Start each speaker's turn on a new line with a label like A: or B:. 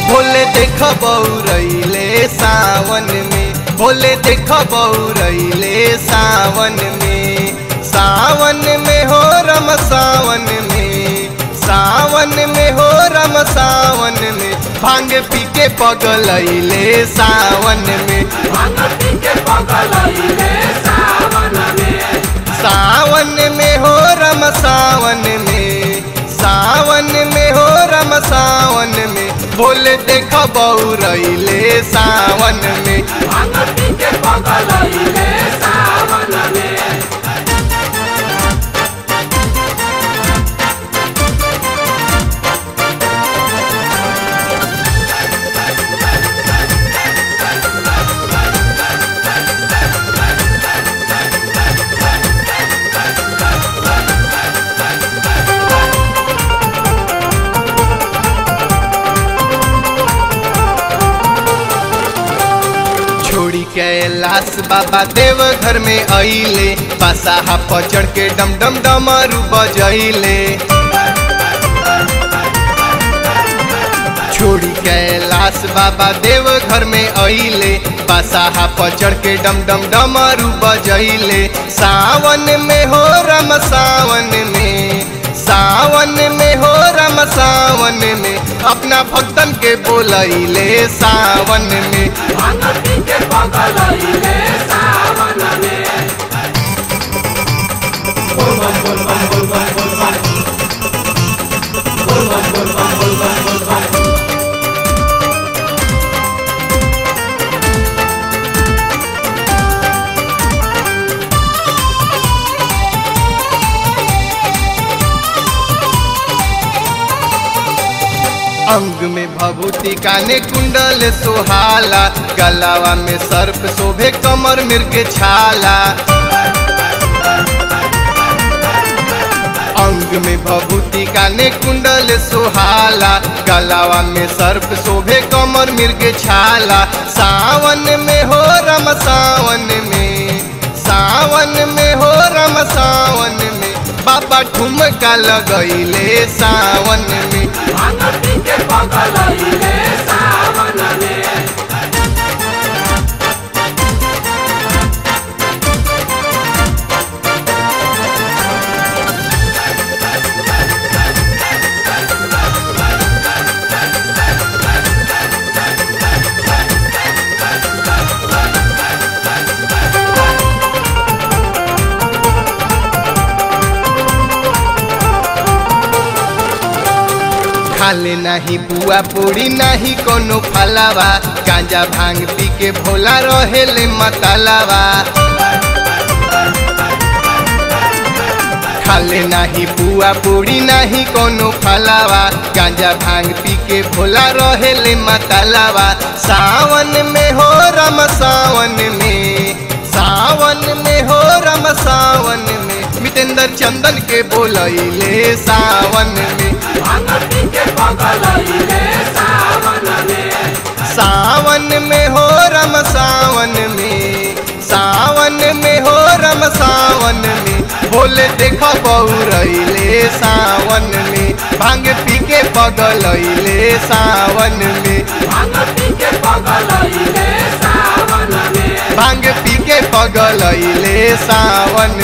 A: भोले देख बौरैले सावन में, भोले देख बौरैले सावन में, सावन में हो रम सावन में, सावन में हो रम सावन में, भांग पी के पगलैले सावन में,
B: भांग पी के पगलैले सावन में,
A: सावन में हो रम सावन में, सावन में हो रम सावन में, भोले देख बौरैले सावन में,
B: भांग पी के पगलैले सावन में।
A: छोड़ी कैलाश बाबा देव घर में अइले, बसाहा पर चढ़ के डम डम डमरू बजैले। छोड़ी कैलाश बाबा देव घर में अइले, बसाहा पर चढ़ के डम डम डमरू बजैले। सावन में हो रम सावन में, सावन में हो रम सावन में, अपना भक्तन के बोलैले सावन में,
B: भांग पी के पगलैले सावन में। बोल बम बोल बम बोल बम बोल बम, बोल बम बोल बम बोल बम बोल बम।
A: अंग में भभूति काने कुंडल सोहाला, गलावा में सर्प शोभे कमर मृग छाला। अंग में भभूति काने कुंडल सोहाला, गलावा में सर्प शोभे कमर मृग छाला। सावन में हो रम सावन में, सावन में हो रम सावन में, बाबा ठुमका लगैले सावन में,
B: भांग पी के पगलैले सावन में।
A: खाले नाही बुआ पूरी नाही कोनो फलावा, गांजा भांग पी के भोला रहेले मतलावा। खाले नाही बुआ पूरी नाही कोनो फलावा, गांजा भांग पी के भोला रहेले मतलावा। सावन में हो रम सावन में, सावन में हो रम सावन में, मितेंद्र चंदन के बोलैले सावन में,
B: भांग पी के पगलैले सावन में।
A: सावन में हो रम सावन में, सावन में हो रम सावन में, भोले देख बौरैले सावन में, भांग पी के पगलैले सावन में,
B: भांग पी के पगलैले सावन में,
A: भांग पी के पगलैले सावन